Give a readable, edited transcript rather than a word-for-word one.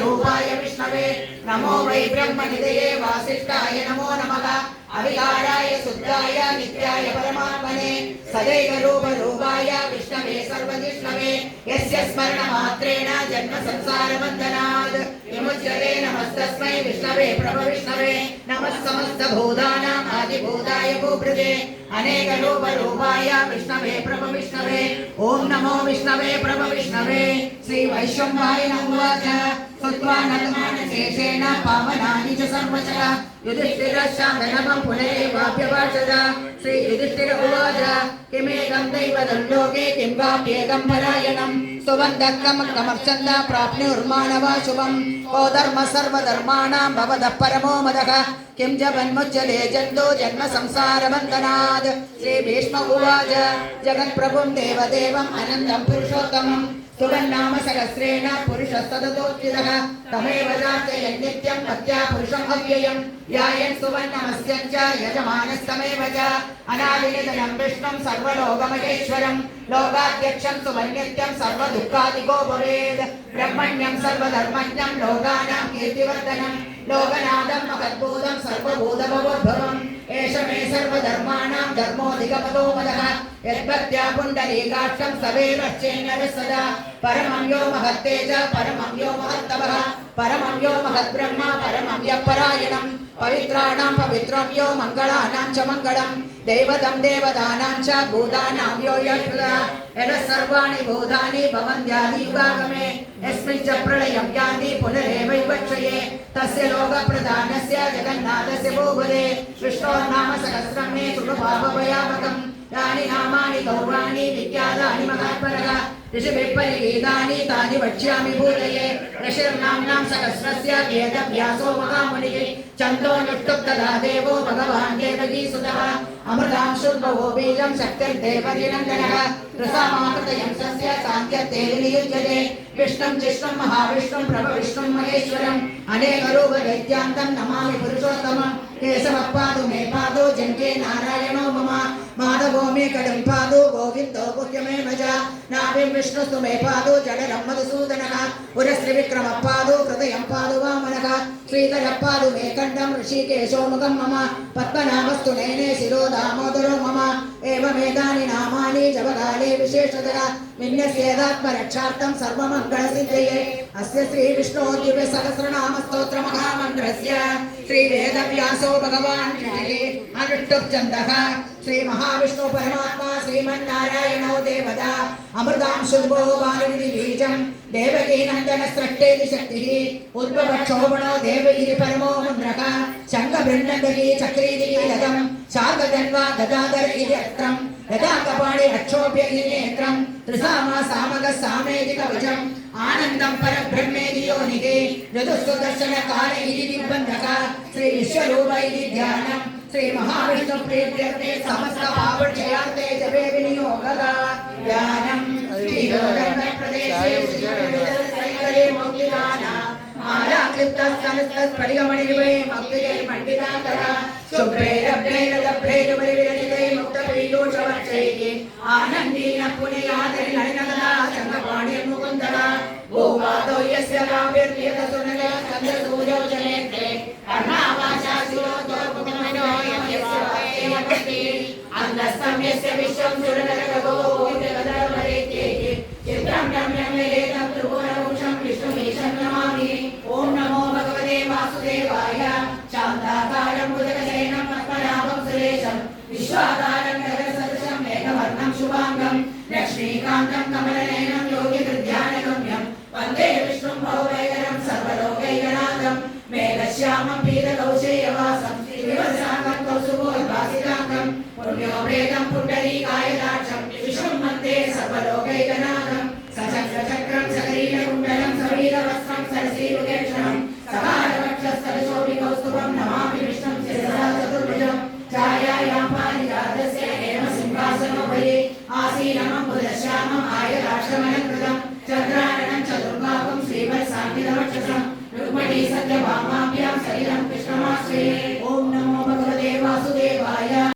रूपाय विष्णवे नमो वै ब्रह्मनिधये वासिष्ठाय नमो नमः अविकाराय शुद्धाय नित्याय परमात्मने सदैव रूपाय विष्णवे सर्वजिष्णवे यस्य स्मरणमात्रेण जन्म संसारबन्धनात् विमुच्यते नमस्तस्मै विष्णवे प्रभविष्णवे नमः समस्तभूतानाम् आदिभूताय भूभृते अनेक रूपाय विष्णवे प्रभविष्णवे ओम नमो विष्णवे प्रभविष्णवे श्री वैश्वम्पायन उवाच सुत्वा नतमानशेषेण पावनानि च सर्वशः युधिष्ठिरश्चान्दनमं पुनरेवाभ्यभाषत श्री युधिष्ठिर उवाच किमेकं दैवतं लोके किं वाप्येकं परायणं सुबन्धकमर्चन्द प्राप्नुर्मानवा शुभं को धर्मः सर्वधर्माणां भवतः परमो मदः किं च वन्मुच्यते जन्तो जन्म संसारबन्धनात् श्री भीष्म उवाच जगत्प्रभुं देवदेवम् अनन्तं पुरुषोत्तमं सुबन्नाम सहस्रेण पुरुषस्तदतोच्युतः तमेव चार्चयन् नित्यं भक्त्या पुरुषम् अव्ययम् ध्यायन् सुबन्नमस्यं च यजमानस्तमेव च अनादिनिधनं विष्णुं सर्वलोकमहेश्वरं लोकाध्यक्षं सुबन्नित्यं सर्वदुःखादिको भवेत् ब्रह्मण्यं सर्वधर्मज्ञं लोकानां कीर्तिवर्धनं लोकनाथं महद्भूतं सर्वभूतभवोद्भवम् एष मे सर्वधर्माणां धर्मोऽधिगमतो मदः यद्भक्त्या पुण्डरीकाक्षं सवेरश्चेन्नरः सदा परमं यो महत्तेज परमं यो महत्तपः परमं यो महद्ब्रह्म परमं यः परायणं पवित्राणां पवित्रं यो मङ्गलानां च मङ्गलं दैवतं देवतानां च भूतानां यो यः यतः सर्वाणि भूतानि भवन्त्यादियुगागमे यस्मिन् च प्रलयं यान्ति पुनरेवैवक्षये तस्य लोकप्रधानस्य जगन्नाथस्य भूपदे विष्णोर्नाम सहस्रं मे सुखभावभयावकम् यानि नामानि गौराणि विख्यातानि महात्मनः ऋषिभिः परिगीतानि तानि वक्ष्यामि भूतये ऋषिर्नाम्नां सहस्रस्य वेदव्यासो महामुनिः चन्द्रोऽनुष्टुप्तदा देवो भगवान् देवकीसुतः अमृतांशुर्भवो बीजं शक्तिर्देवनिरञ्जनः रसामाकृतयं सस्य साङ्ख्यते नियुज्यते विष्णुं जिष्णुं महाविष्णुं प्रभविष्णुं महेश्वरम् अनेकरूपदैत्यान्तं नमामि पुरुषोत्तमम् केशवः पादु मे पादो जङ्के नारायणो मम माधवो मे कडं पादो गोविन्दो गुह्य मे भज नाभिं विष्णुस्तु मे पादो जडरं मधुसूदनः उरश्रीविक्रमः पादो हृदयं पादो वामनः श्रीधरः पादु मे कण्ठं ऋषिकेशो मुखं मम पद्मनाभस्तु नयने शिरो दामोदरो मम एवमेतानि नामानि जपकाले विशेषतः विन्यस्येदात्मरक्षार्थं सर्वमङ्गलसिद्धये अस्य श्रीविष्णोद्युपसहस्रनामस्तोत्रमहामन्त्रस्य श्रीवेदव्यासो भगवान् अनुष्टुप् श्री महाविष्णु परमात्मा श्रीमन्नारायणो देवता अमृतांशुर्भो बालनिधिबीजं देवकी नन्दन स्रष्टेति शक्तिः उद्भवक्षोभणो देवगिरि परमो मुद्रः शङ्खबृन्दगी चक्रीति कीलकं शार्गजन्वा गदाधर इति अस्त्रं यदा कपाणे रक्षोभ्य इति नेत्रं त्रिसामा सामग सामेति कवचम् आनन्दं परब्रह्मेति योनिः ऋतुस्वदर्शनकाल इति निर्बन्धः श्री विश्वरूप इति ध्यानं श्री महाविष्णु प्रीत्यर्थे समस्त पापक्षयार्थे जपे विनियोगः ध्यानं श्रीगोकर्णप्रदेशे श्रीगोकर्णप्रदेशे मोक्षदाना मालाक्लिप्तस्तनस्तस्फटिकमणिर्वै मुक्तिजै पण्डिताकरः शुभ्रैरभ्रैरदभ्रैरुपरिविरचितै मुक्तपीयूषवर्षैः आनन्दीन पुनयादरिणयनगदा चन्द्रपाणिर्मुकुन्दः भूमादौ यस्य काव्यर्यतसुनगा चन्द्रसूर्योजनेत्रे कर्णावाचा शिरोद्योगमनो यस्य वाक्येयमस्ति अन्धस्तं यस्य विश्वं सुरनरगो विदगदर्वरेत्यैः चित्रं रम्यं यदेतं त्रिभुवनभूषं विष्णुमीशं नमामि ॐ नमो भगवते वासुदेवाय शान्ताकारं भुजगशयनं पद्मनाभं सुरेशं विश्वाधारं गगनसदृशं मेघवर्णं शुभाङ्गं लक्ष्मीकान्तं कमलनयनं योगिहृद्यानगम्यं वन्दे विष्णुं भवभयकरं सर्वलोकैकनाथं मेघश्यामं पीतकौशेयवासं श्रीवत्साङ्गं कौसुभोद्भासिताङ्गं पुण्योपेतं पुण्डरीकायदाक्षं विष्णुं वन्दे सर्वलोकैकनाथं सचक्रचक्रं सकरीलकुण्डलं सवीरवस्त्रं सरसीरुगेक्षणं सकारवक्षस्थलशोभिकौस्तुभं नमामि विष्णुं शिरसा चतुर्भुजं छायायां पारिजातस्य हेमसिंहासनोपरि आसीनमम्बुजश्यामम् आयताक्षमलङ्कृतं चन्द्राननं चतुर्बाहुं श्रीवत्साङ्गितवक्षसं रुक्मिणी सत्यभामाभ्यां सलिलं कृष्णमाश्रये